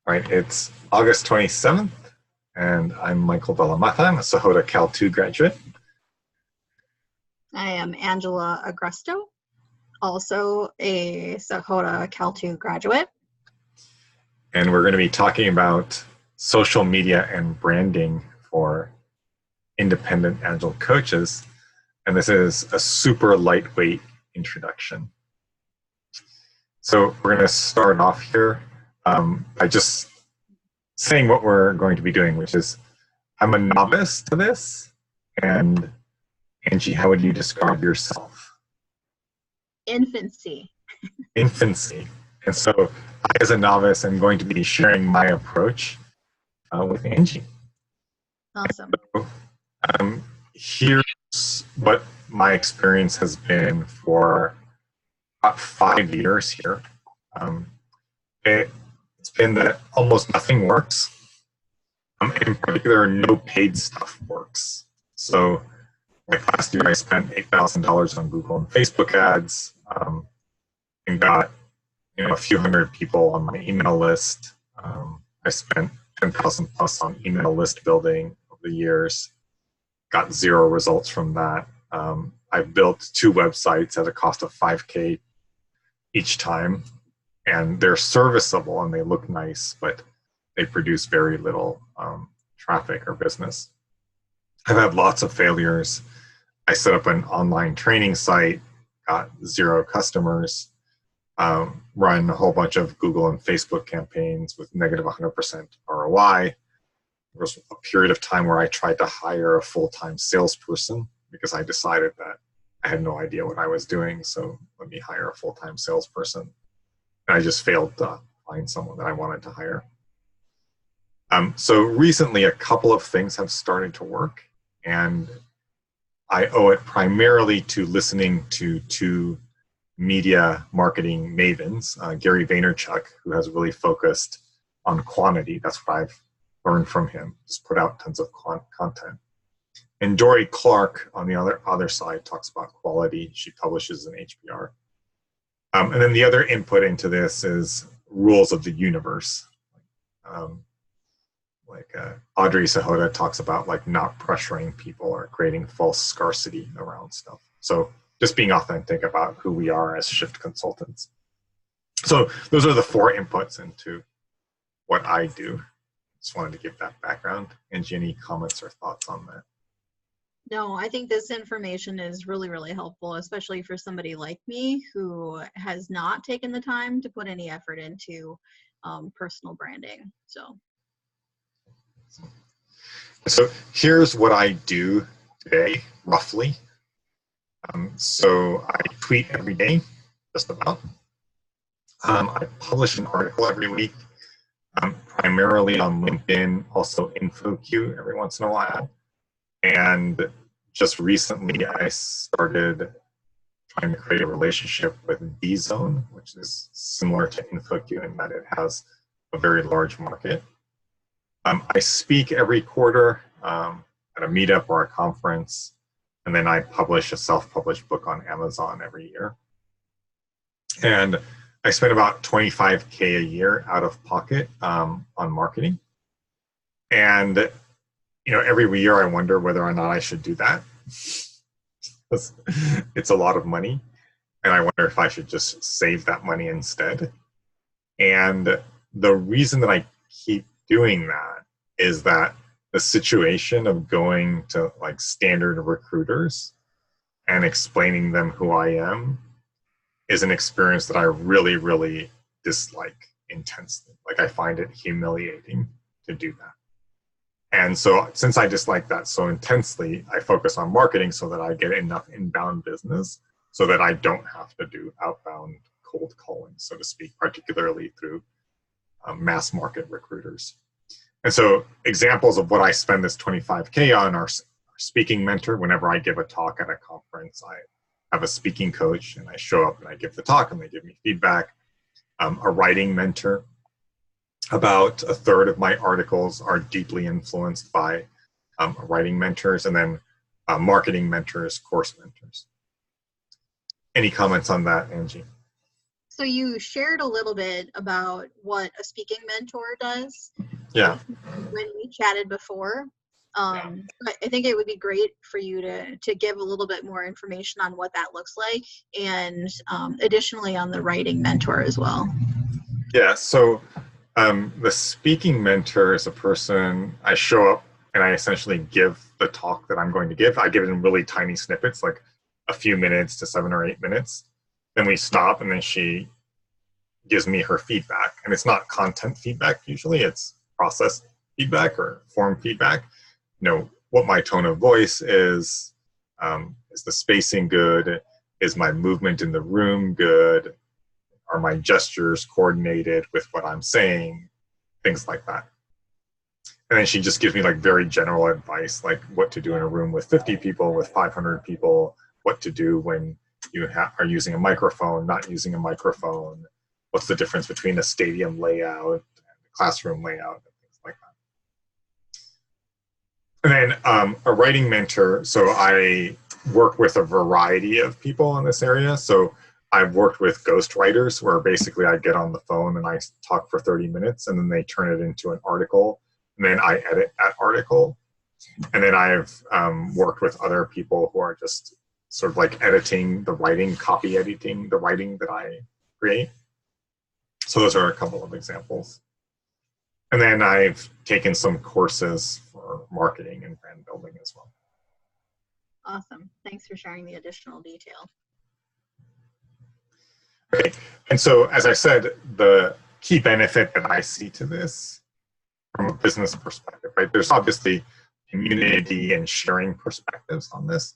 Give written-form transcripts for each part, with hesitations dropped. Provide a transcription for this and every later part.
All right, it's August 27th, and I'm Michael Delamata. I'm a Sahota Cal 2 graduate. I am Angela Agresto, also a Sahota Cal 2 graduate. And we're going to be talking about social media and branding for independent Agile coaches. And this is a super lightweight introduction. So we're going to start off here by just saying what we're going to be doing, which is I'm a novice to this. And Angie, how would you describe yourself? Infancy. Infancy. And so I, as a novice, am going to be sharing my approach with Angie. Awesome. So, here's what my experience has been for about 5 years here. It's been that almost nothing works. In particular, no paid stuff works. So like last year, I spent $8,000 on Google and Facebook ads and got a few hundred people on my email list. I spent 10,000 plus on email list building over the years. Got 0 results from that. I've built 2 websites at a cost of $5,000 each time, and they're serviceable and they look nice, but they produce very little traffic or business. I've had lots of failures. I set up an online training site, got 0 customers, run a whole bunch of Google and Facebook campaigns with negative 100% ROI. There was a period of time where I tried to hire a full-time salesperson because I decided that I had no idea what I was doing, so let me hire a full-time salesperson. And I just failed to find someone that I wanted to hire. So recently, a couple of things have started to work, and I owe it primarily to listening to 2 media marketing mavens, Gary Vaynerchuk, who has really focused on quantity. That's what I've learned from him, just put out tons of content. And Dory Clark, on the other side, talks about quality. She publishes in HBR. And then the other input into this is rules of the universe. Audrey Sahota talks about not pressuring people or creating false scarcity around stuff. So just being authentic about who we are as Shift consultants. So those are the 4 inputs into what I do. Just wanted to give that background. Angie, any comments or thoughts on that? No, I think this information is really, really helpful, especially for somebody like me who has not taken the time to put any effort into personal branding. So here's what I do today, roughly. So I tweet every day, just about. I publish an article every week, primarily on LinkedIn, also InfoQ every once in a while. And just recently, I started trying to create a relationship with D-Zone, which is similar to InfoQ in that it has a very large market. I speak every quarter at a meetup or a conference, and then I publish a self-published book on Amazon every year. And I spend about $25,000 a year out of pocket on marketing. And every year I wonder whether or not I should do that. It's a lot of money, and I wonder if I should just save that money instead. And the reason that I keep doing that is that the situation of going to standard recruiters and explaining them who I am is an experience that I really, really dislike intensely. I find it humiliating to do that. And so since I dislike that so intensely, I focus on marketing so that I get enough inbound business so that I don't have to do outbound cold calling, so to speak, particularly through mass market recruiters. And so examples of what I spend this $25,000 on are speaking mentor. Whenever I give a talk at a conference, I have a speaking coach, and I show up and I give the talk and they give me feedback. A writing mentor. About a third of my articles are deeply influenced by writing mentors, and then marketing mentors, course mentors. Any comments on that, Angie? So you shared a little bit about what a speaking mentor does. Yeah. When we chatted before. Yeah. But I think it would be great for you to give a little bit more information on what that looks like, and additionally on the writing mentor as well. Yeah. So the speaking mentor is a person I show up and I essentially give the talk that I'm going to give. I give it in really tiny snippets, like a few minutes to 7 or 8 minutes. Then we stop and then she gives me her feedback. And it's not content feedback usually, it's process feedback or form feedback. You know, what my tone of voice is the spacing good? Is my movement in the room good? Are my gestures coordinated with what I'm saying? Things like that. And then she just gives me like very general advice, like what to do in a room with 50 people, with 500 people, what to do when you are using a microphone, not using a microphone, what's the difference between a stadium layout and a classroom layout, and things like that. And then a writing mentor, so I work with a variety of people in this area. So I've worked with ghostwriters where basically I get on the phone and I talk for 30 minutes and then they turn it into an article and then I edit that article. And then I've worked with other people who are just sort of like editing the writing, copy editing the writing that I create. So those are a couple of examples. And then I've taken some courses for marketing and brand building as well. Awesome. Thanks for sharing the additional detail. Okay. And so, as I said, the key benefit that I see to this from a business perspective, right? There's obviously community and sharing perspectives on this,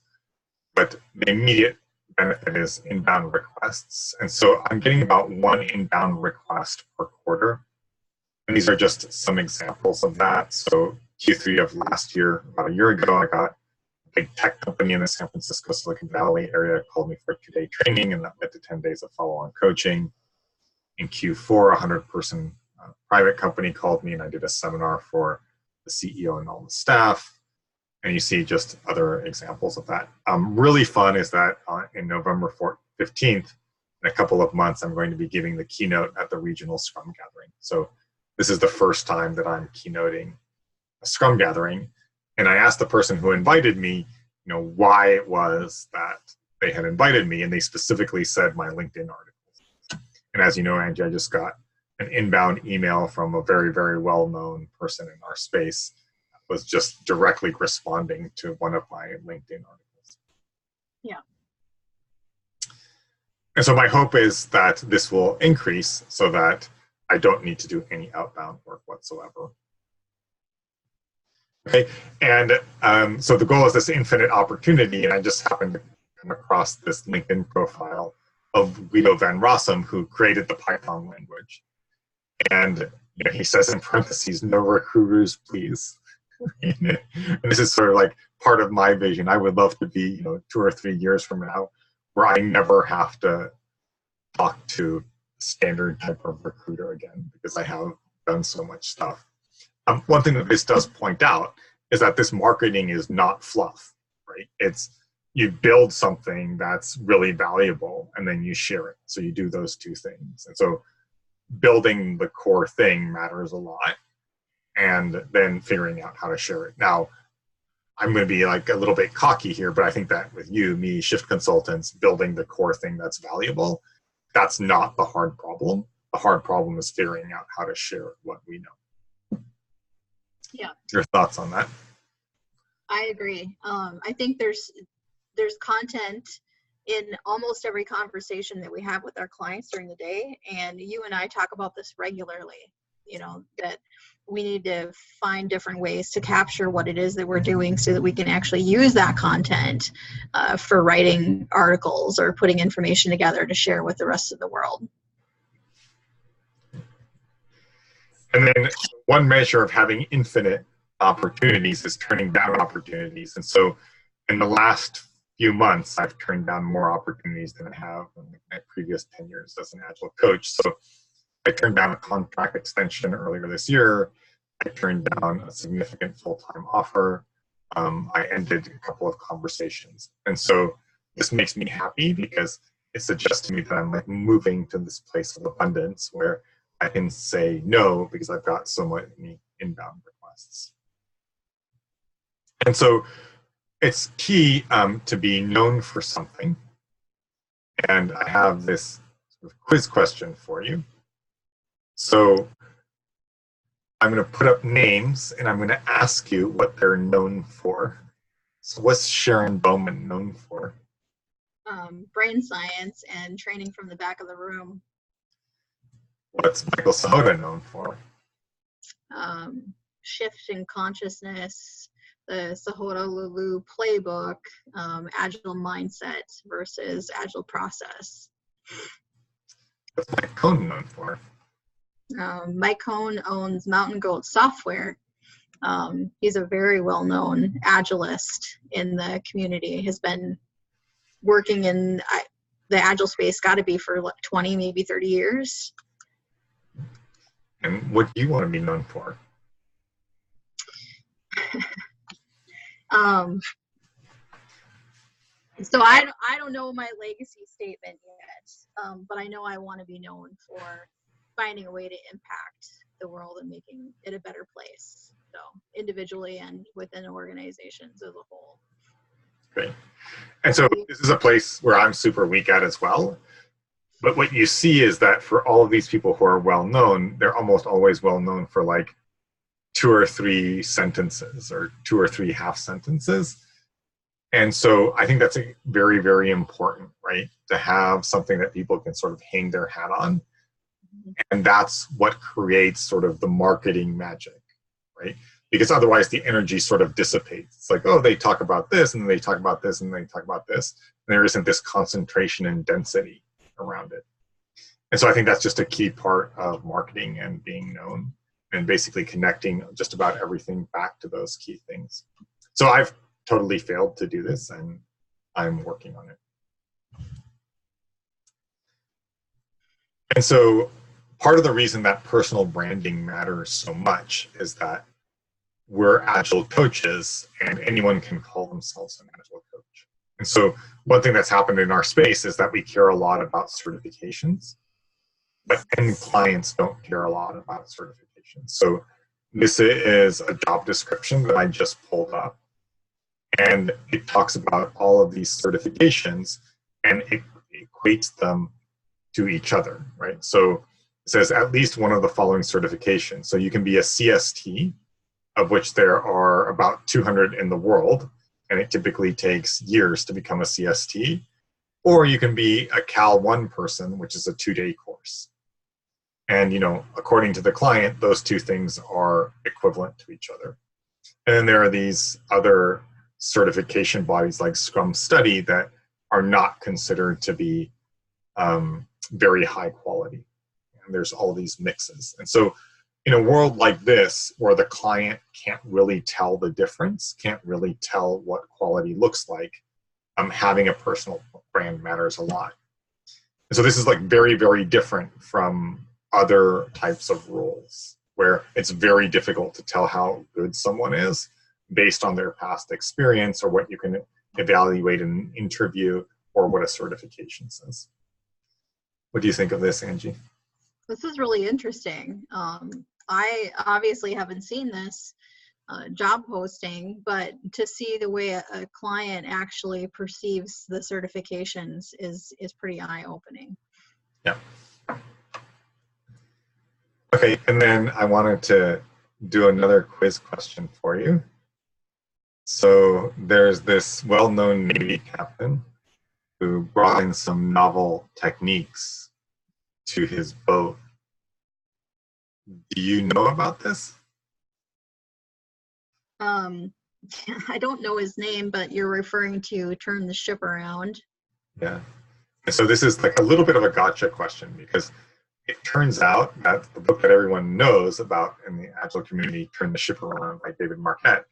but the immediate benefit is inbound requests. And so I'm getting about one inbound request per quarter. And these are just some examples of that. So Q3 of last year, about a year ago, I got a big tech company in the San Francisco Silicon Valley area called me for a 2-day training, and that led to 10 days of follow-on coaching. In Q4, a 100-person private company called me, and I did a seminar for the CEO and all the staff. And you see just other examples of that. Really fun is that in November 15th, in a couple of months, I'm going to be giving the keynote at the regional Scrum gathering. So this is the first time that I'm keynoting a Scrum gathering. And I asked the person who invited me, you know, why it was that they had invited me. And they specifically said my LinkedIn articles. And as you know, Angie, I just got an inbound email from a very, very well-known person in our space that was just directly responding to one of my LinkedIn articles. Yeah. And so my hope is that this will increase so that I don't need to do any outbound work whatsoever. Okay, and so the goal is this infinite opportunity, and I just happened to come across this LinkedIn profile of Guido van Rossum, who created the Python language. And you know, he says in parentheses, "No recruiters, please." And this is sort of like part of my vision. I would love to be, you know, 2 or 3 years from now, where I never have to talk to a standard type of recruiter again, because I have done so much stuff. One thing that this does point out is that this marketing is not fluff, right? It's you build something that's really valuable and then you share it. So you do those two things. And so building the core thing matters a lot, and then figuring out how to share it. Now, I'm going to be like a little bit cocky here, but I think that with you, me, Shift Consultants, building the core thing that's valuable, that's not the hard problem. The hard problem is figuring out how to share what we know. Yeah. Your thoughts on that? I agree. I think there's content in almost every conversation that we have with our clients during the day, and you and I talk about this regularly, you know, that we need to find different ways to capture what it is that we're doing so that we can actually use that content for writing articles or putting information together to share with the rest of the world. And then one measure of having infinite opportunities is turning down opportunities. And so in the last few months, I've turned down more opportunities than I have in my previous 10 years as an Agile coach. So I turned down a contract extension earlier this year. I turned down a significant full-time offer. I ended a couple of conversations. And so this makes me happy because it suggests to me that I'm like moving to this place of abundance where I can say no because I've got so many inbound requests. And so it's key to be known for something. And I have this sort of quiz question for you. So I'm going to put up names and I'm going to ask you what they're known for. So what's Sharon Bowman known for? Brain science and training from the back of the room. What's Michael Sahota known for? Shift in consciousness, the Sahota Lulu playbook, agile mindset versus agile process. What's Mike Cohn known for? Mike Cohn owns Mountain Goat Software. He's a very well-known agilist in the community, has been working in the agile space, got to be for like 20, maybe 30 years. And what do you want to be known for? So I don't know my legacy statement yet, but I know I want to be known for finding a way to impact the world and making it a better place. So individually and within organizations as a whole. Great. And so this is a place where I'm super weak at as well. But what you see is that for all of these people who are well known, they're almost always well known for like 2 or 3 sentences or 2 or 3 half sentences. And so I think that's a very, very important, right? To have something that people can sort of hang their hat on. And that's what creates sort of the marketing magic, right? Because otherwise the energy sort of dissipates. It's like, oh, they talk about this and they talk about this and they talk about this. And there isn't this concentration and density around it. And so I think that's just a key part of marketing and being known and basically connecting just about everything back to those key things. So I've totally failed to do this and I'm working on it. And so part of the reason that personal branding matters so much is that we're agile coaches and anyone can call themselves an agile coach. And so one thing that's happened in our space is that we care a lot about certifications, but end clients don't care a lot about certifications. So this is a job description that I just pulled up, and it talks about all of these certifications and it equates them to each other, right? So it says at least one of the following certifications. So you can be a CST, of which there are about 200 in the world, and it typically takes years to become a CST. Or you can be a Cal 1 person, which is a 2-day course. And, you know, according to the client, those two things are equivalent to each other. And then there are these other certification bodies like Scrum Study that are not considered to be very high quality. And there's all these mixes. And so in a world like this, where the client can't really tell the difference, can't really tell what quality looks like, having a personal brand matters a lot. And so this is like very, very different from other types of roles, where it's very difficult to tell how good someone is based on their past experience or what you can evaluate in an interview or what a certification says. What do you think of this, Angie? This is really interesting. I obviously haven't seen this job posting, but to see the way a client actually perceives the certifications is pretty eye-opening. Yeah. Okay, and then I wanted to do another quiz question for you. So there's this well-known Navy captain who brought in some novel techniques to his boat. Do you know about this? I don't know his name, but you're referring to turn the ship around. Yeah. And so this is like a little bit of a gotcha question, because it turns out that the book that everyone knows about in the Agile community, Turn the Ship Around by David Marquette,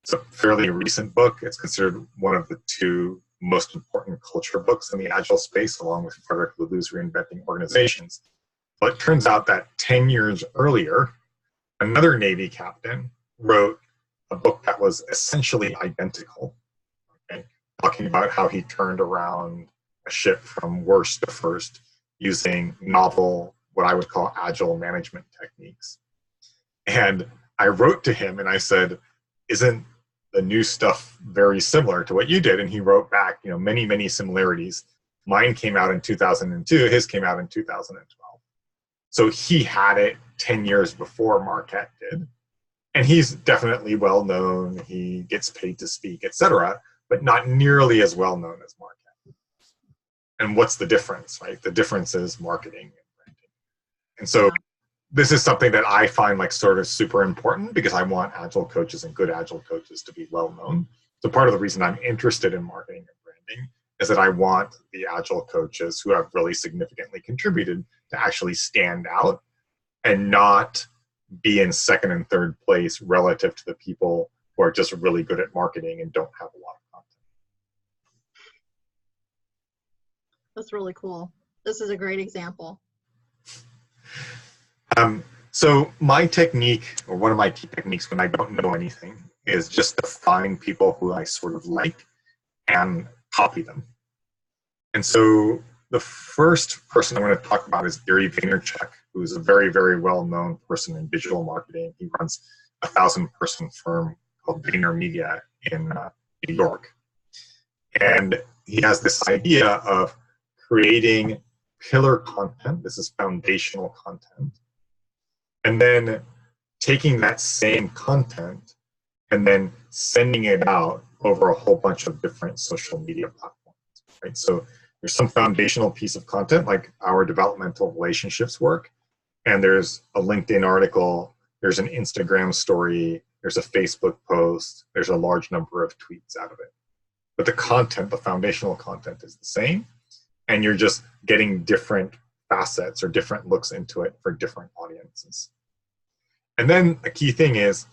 it's a fairly recent book. It's considered one of the 2 most important culture books in the Agile space, along with Frederick Laloux's Reinventing Organizations. But it turns out that 10 years earlier, another Navy captain wrote a book that was essentially identical, okay, talking about how he turned around a ship from worst to first using novel, what I would call agile management techniques. And I wrote to him and I said, isn't the new stuff very similar to what you did? And he wrote back, many, many similarities. Mine came out in 2002, his came out in 2012. So he had it 10 years before Marquette did. And he's definitely well known, he gets paid to speak, etc., but not nearly as well known as Marquette. And what's the difference, right? The difference is marketing and branding. And so this is something that I find like sort of super important because I want agile coaches and good agile coaches to be well known. So part of the reason I'm interested in marketing and branding is that I want the agile coaches who have really significantly contributed to actually stand out and not be in second and third place relative to the people who are just really good at marketing and don't have a lot of content. That's really cool. This is a great example. So my technique, or one of my key techniques when I don't know anything, is just to find people who I sort of like and copy them. And so the first person I'm going to talk about is Gary Vaynerchuk, who is a very, very well-known person in digital marketing. He runs a 1,000-person firm called VaynerMedia in New York. And he has this idea of creating pillar content. This is foundational content. And then taking that same content and then sending it out over a whole bunch of different social media platforms, right? So there's some foundational piece of content like our developmental relationships work, and there's a LinkedIn article, there's an Instagram story, there's a Facebook post, there's a large number of tweets out of it. But the content, the foundational content is the same, and you're just getting different facets or different looks into it for different audiences. And then a key thing is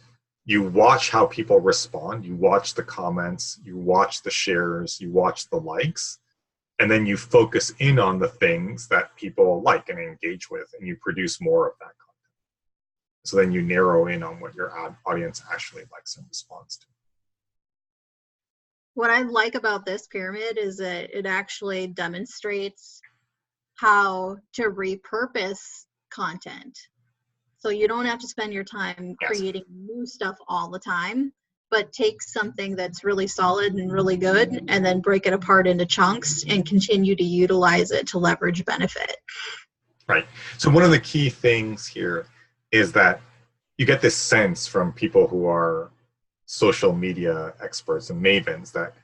you watch how people respond, you watch the comments, you watch the shares, you watch the likes, and then you focus in on the things that people like and engage with, and you produce more of that content. So then you narrow in on what your audience actually likes and responds to. What I like about this pyramid is that it actually demonstrates how to repurpose content. So you don't have to spend your time creating new stuff all the time, but take something that's really solid and really good and then break it apart into chunks and continue to utilize it to leverage benefit. Right. So one of the key things here is that you get this sense from people who are social media experts and mavens that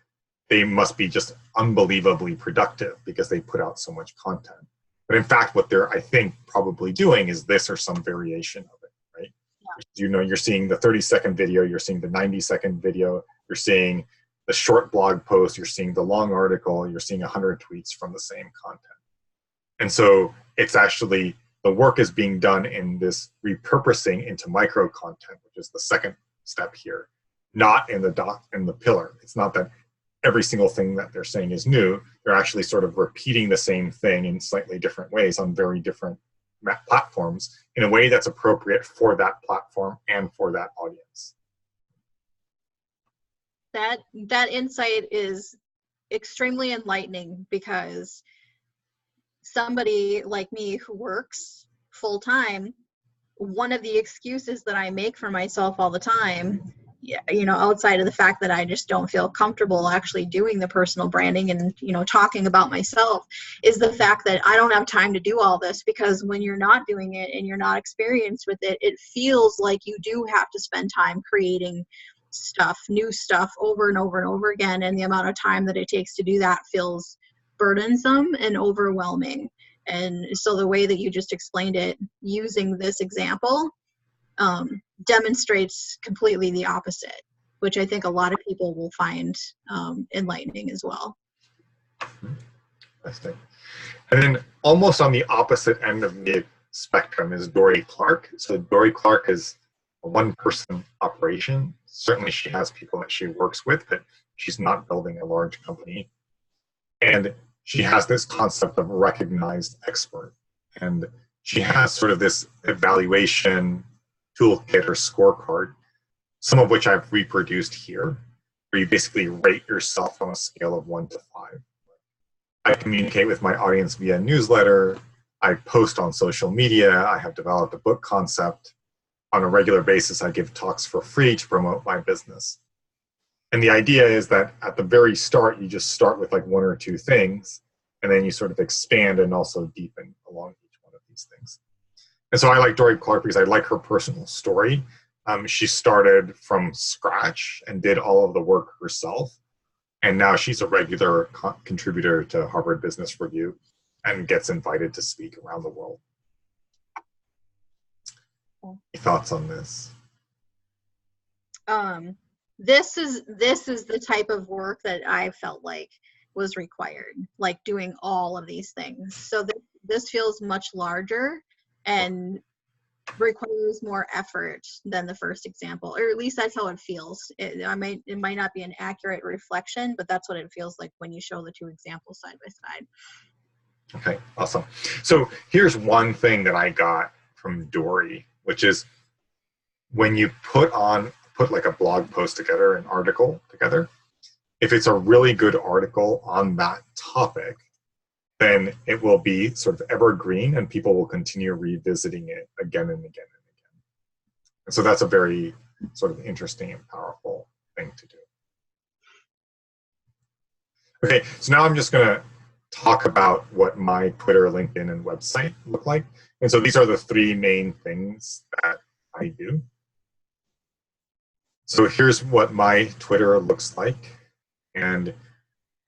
they must be just unbelievably productive because they put out so much content. But in fact, what they're, I think, probably doing is this or some variation of it, right? Yeah. You're seeing the 30-second video, you're seeing the 90-second video, you're seeing the short blog post, you're seeing the long article, you're seeing 100 tweets from the same content. And so it's actually, the work is being done in this repurposing into micro content, which is the second step here, not in the pillar. It's not that every single thing that they're saying is new. They're actually sort of repeating the same thing in slightly different ways on very different platforms in a way that's appropriate for that platform and for that audience. That insight is extremely enlightening because somebody like me who works full time, one of the excuses that I make for myself all the time, outside of the fact that I just don't feel comfortable actually doing the personal branding and, talking about myself, is the fact that I don't have time to do all this, because when you're not doing it and you're not experienced with it, it feels like you do have to spend time creating new stuff over and over and over again. And the amount of time that it takes to do that feels burdensome and overwhelming. And so the way that you just explained it using this example demonstrates completely the opposite, which I think a lot of people will find enlightening as well. And then almost on the opposite end of the spectrum is Dory Clark. So Dory Clark is a one-person operation. Certainly she has people that she works with, but she's not building a large company. And she has this concept of recognized expert. And she has sort of this evaluation toolkit or scorecard, some of which I've reproduced here, where you basically rate yourself on a scale of 1 to 5. I communicate with my audience via newsletter. I post on social media. I have developed a book concept. On a regular basis, I give talks for free to promote my business. And the idea is that at the very start, you just start with like one or two things, and then you sort of expand and also deepen along each one of these things. And so I like Dory Clark because I like her personal story. She started from scratch and did all of the work herself. And now she's a regular contributor to Harvard Business Review and gets invited to speak around the world. Any thoughts on this? This is the type of work that I felt like was required, like doing all of these things. So this feels much larger and requires more effort than the first example, or at least that's how it feels. It might not be an accurate reflection, but that's what it feels like when you show the two examples side by side. Okay, awesome. So here's one thing that I got from Dory, which is when you put like a blog post together, an article together, if it's a really good article on that topic, then it will be sort of evergreen and people will continue revisiting it again and again and again. And so that's a very sort of interesting and powerful thing to do. Okay, so now I'm just going to talk about what my Twitter, LinkedIn, and website look like. And so these are the three main things that I do. So here's what my Twitter looks like. And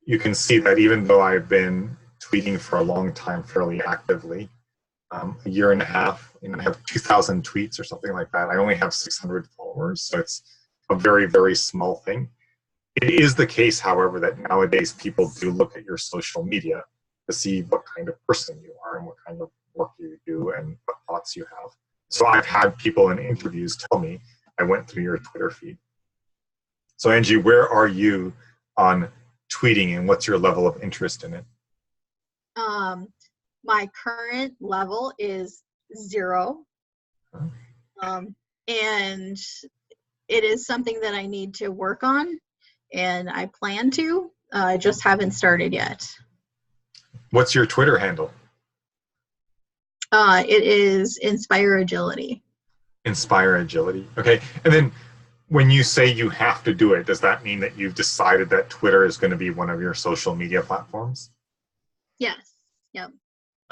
you can see that even though I've been tweeting for a long time fairly actively, a year and a half, I have 2,000 tweets or something like that. I only have 600 followers, so it's a very, very small thing. It is the case, however, that nowadays people do look at your social media to see what kind of person you are and what kind of work you do and what thoughts you have. So I've had people in interviews tell me, I went through your Twitter feed. So Angie, where are you on tweeting and what's your level of interest in it? My current level is 0. And it is something that I need to work on, and I plan to. I just haven't started yet. What's your Twitter handle? It is Inspire Agility. Inspire Agility. Okay. And then when you say you have to do it, does that mean that you've decided that Twitter is going to be one of your social media platforms? Yes. Yep.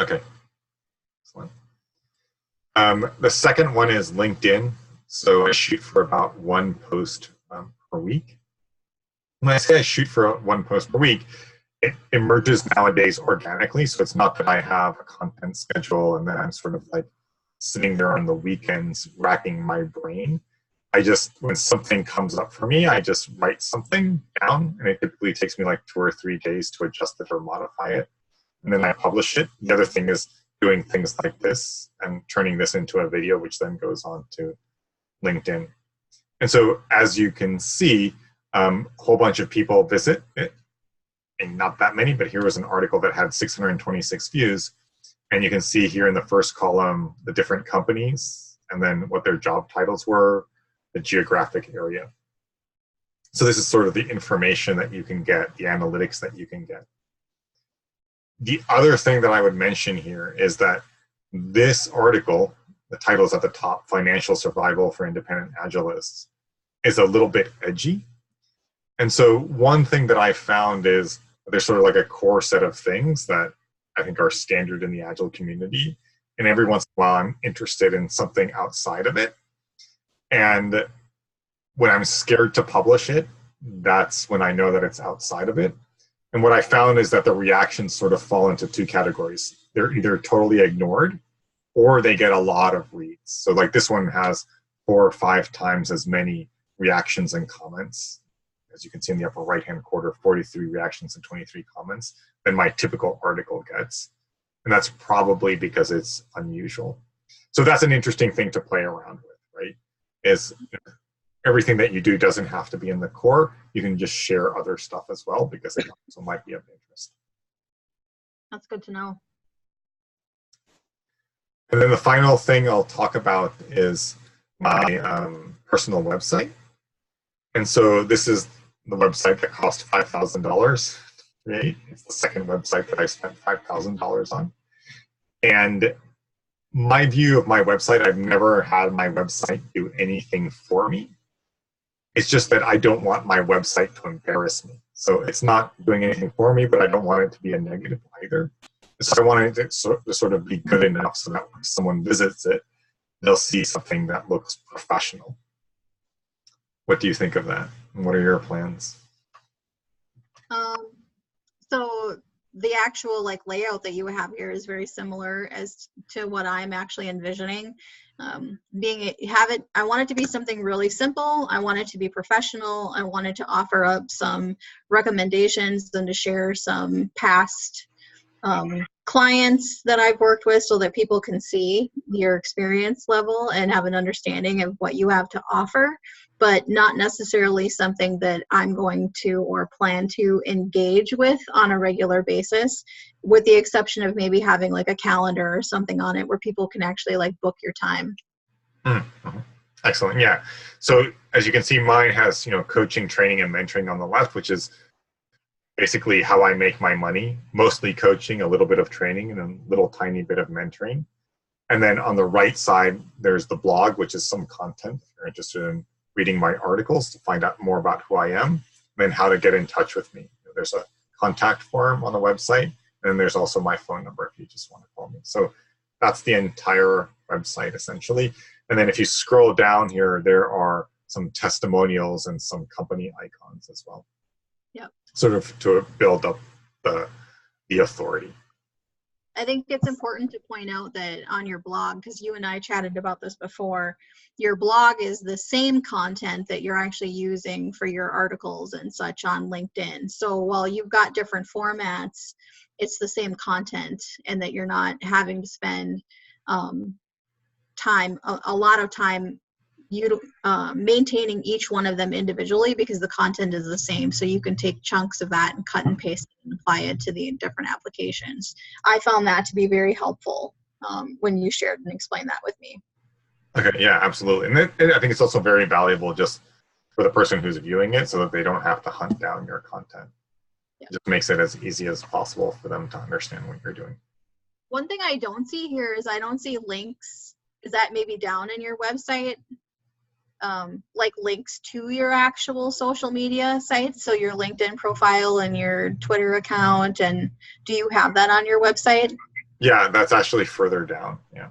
Okay. Excellent. The second one is LinkedIn. So I shoot for about one post per week. When I say I shoot for one post per week, it emerges nowadays organically. So it's not that I have a content schedule and then I'm sort of like sitting there on the weekends racking my brain. When something comes up for me, I just write something down, and it typically takes me like 2 or 3 days to adjust it or modify it. And then I publish it. The other thing is doing things like this and turning this into a video, which then goes on to LinkedIn. And so as you can see, a whole bunch of people visit it, and not that many, but here was an article that had 626 views. And you can see here in the first column, the different companies and then what their job titles were, the geographic area. So this is sort of the information that you can get, the analytics that you can get. The other thing that I would mention here is that this article, the title is at the top, Financial Survival for Independent Agilists, is a little bit edgy. And so one thing that I found is there's sort of like a core set of things that I think are standard in the Agile community. And every once in a while, I'm interested in something outside of it. And when I'm scared to publish it, that's when I know that it's outside of it. And what I found is that the reactions sort of fall into 2 categories. They're either totally ignored or they get a lot of reads. So like this one has 4 or 5 times as many reactions and comments. As you can see in the upper right-hand corner, 43 reactions and 23 comments than my typical article gets. And that's probably because it's unusual. So that's an interesting thing to play around with, right? Is everything that you do doesn't have to be in the core. You can just share other stuff as well because it also might be of interest. That's good to know. And then the final thing I'll talk about is my personal website. And so this is the website that cost $5,000 create. It's the second website that I spent $5,000 on. And my view of my website, I've never had my website do anything for me. It's just that I don't want my website to embarrass me. So it's not doing anything for me, but I don't want it to be a negative either. So I want it to sort of be good enough so that when someone visits it, they'll see something that looks professional. What do you think of that? And what are your plans? So the actual like layout that you have here is very similar as to what I'm actually envisioning. I want it to be something really simple. I want it to be professional. I wanted to offer up some recommendations and to share some past clients that I've worked with so that people can see your experience level and have an understanding of what you have to offer, but not necessarily something that I'm going to or plan to engage with on a regular basis, with the exception of maybe having like a calendar or something on it where people can actually like book your time. Mm-hmm. Excellent. Yeah. So as you can see, mine has, coaching, training, and mentoring on the left, which is basically how I make my money, mostly coaching, a little bit of training, and a little tiny bit of mentoring. And then on the right side, there's the blog, which is some content. If you're interested in reading my articles to find out more about who I am, and then how to get in touch with me. There's a contact form on the website, and then there's also my phone number if you just want to call me. So that's the entire website, essentially. And then if you scroll down here, there are some testimonials and some company icons as well. Yep. Sort of to build up the authority. I think it's important to point out that on your blog, because you and I chatted about this before, your blog is the same content that you're actually using for your articles and such on LinkedIn. So while you've got different formats, it's the same content, and that you're not having to spend a lot of time maintaining each one of them individually, because the content is the same. So you can take chunks of that and cut and paste it and apply it to the different applications. I found that to be very helpful when you shared and explained that with me. Okay, yeah, absolutely. And I think it's also very valuable just for the person who's viewing it, so that they don't have to hunt down your content. Yeah. It just makes it as easy as possible for them to understand what you're doing. One thing I don't see here is I don't see links. Is that maybe down in your website? Like links to your actual social media sites, so your LinkedIn profile and your Twitter account, and do you have that on your website? Yeah, that's actually further down. Yeah.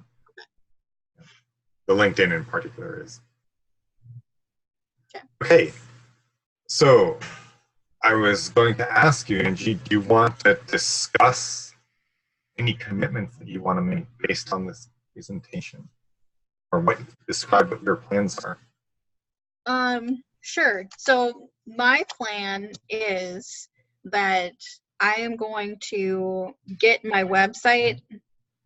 The LinkedIn in particular is. Okay. So I was going to ask you, Angie, do you want to discuss any commitments that you want to make based on this presentation, or describe what your plans are? Sure. So my plan is that I am going to get my website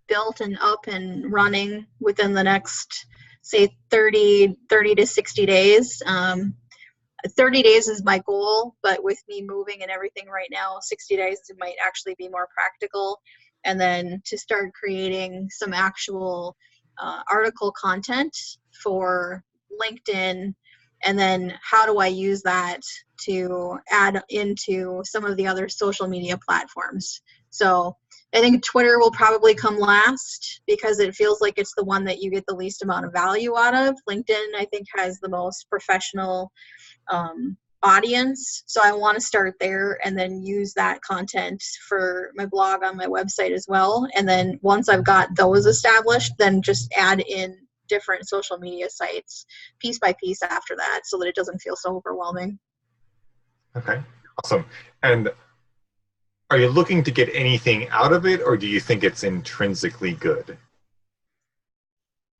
built and up and running within the next, say, 30 to 60 days. 30 days is my goal, but with me moving and everything right now, 60 days might actually be more practical. And then to start creating some actual article content for LinkedIn. And then how do I use that to add into some of the other social media platforms? So I think Twitter will probably come last, because it feels like it's the one that you get the least amount of value out of. LinkedIn, I think, has the most professional audience. So I want to start there and then use that content for my blog on my website as well. And then once I've got those established, then just add in different social media sites piece by piece after that, so that it doesn't feel so overwhelming. Okay, awesome. And are you looking to get anything out of it, or do you think it's intrinsically good?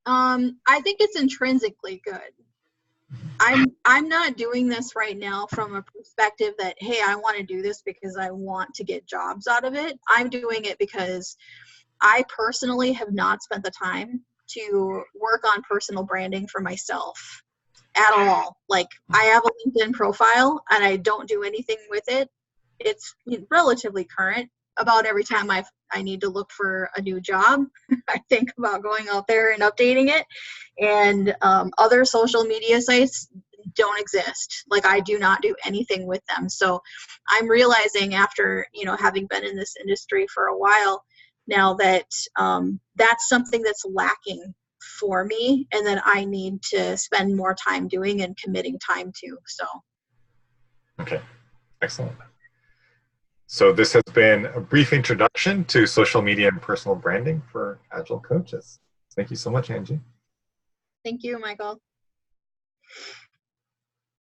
I think it's intrinsically good. I'm not doing this right now from a perspective that, hey, I want to do this because I want to get jobs out of it. I'm doing it because I personally have not spent the time to work on personal branding for myself at all. Like, I have a LinkedIn profile and I don't do anything with it. It's relatively current. About every time I need to look for a new job, I think about going out there and updating it. And other social media sites don't exist. Like, I do not do anything with them. So I'm realizing after, you know, having been in this industry for a while now that that's something that's lacking for me and that I need to spend more time doing and committing time to. So. Okay, excellent. So this has been a brief introduction to social media and personal branding for Agile coaches. Thank you so much, Angie. Thank you, Michael.